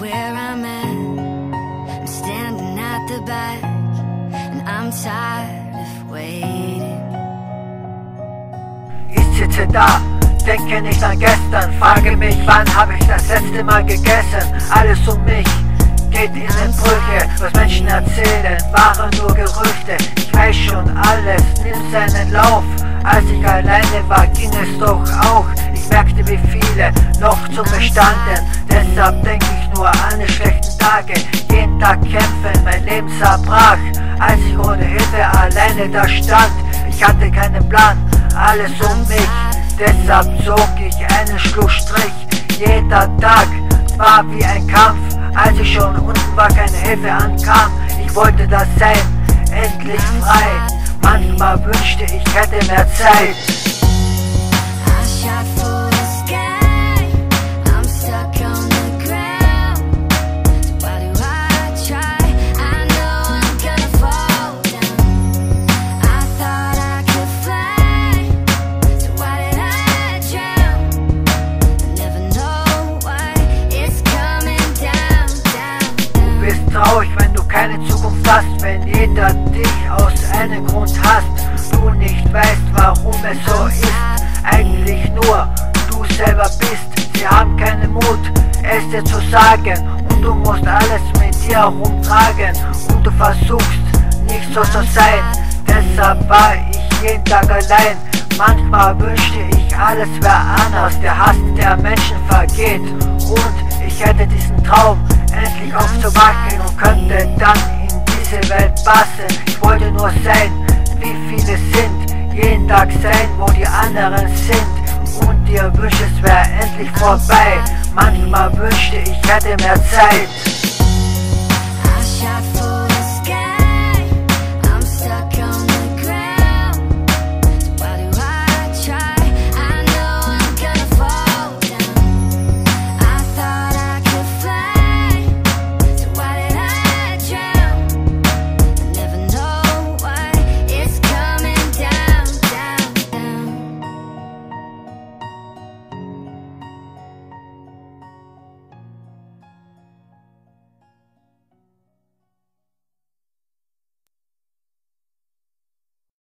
where I'm at. I'm standing at the back, and I'm tired of waiting. Ich sitze da, denke nicht an gestern, frage mich, wann habe ich das letzte Mal gegessen. Alles um mich geht in den Brüche, was Menschen erzählen, waren nur Gerüchte. Ich weiß schon alles, nimmt seinen Lauf. Als ich alleine war, ging es doch auch. Ich merkte, wie viele noch zu mir standen. Deshalb denke ich nur an die schlechten Tage. Jeden Tag kämpfen, mein Leben zerbrach. Als ich ohne Hilfe alleine da stand. Ich hatte keinen Plan, alles um mich. Deshalb zog ich einen Schlussstrich. Jeder Tag war wie ein Kampf. Als ich schon unten war, keine Hilfe ankam. Ich wollte das sein, endlich frei. Manchmal wünschte ich hätte mehr Zeit. I shot for the sky, I'm stuck on the ground. So why do I try? I know I'm gonna fall down. I thought I could fly, so why did I drown? I never know why it's coming down, down, down. Du bist traurig, wenn du keine Zukunft hast, wenn jeder dich aus einem Grund hasst. Du nicht weißt, warum es so ist, eigentlich nur du selber bist. Sie haben keinen Mut, es dir zu sagen, und du musst alles mit dir herumtragen, und du versuchst nicht so zu sein. Deshalb war ich jeden Tag allein. Manchmal wünschte ich, alles wäre anders. Der Hass der Menschen vergeht, und ich hätte diesen Traum, endlich aufzuwachen und könnte dann in diese Welt passen. Ich wollte nur sein, wie viele sind, jeden Tag sein, wo die anderen sind, und dir wünscht, es wäre endlich vorbei. Manchmal wünschte ich hätte mehr Zeit. I shot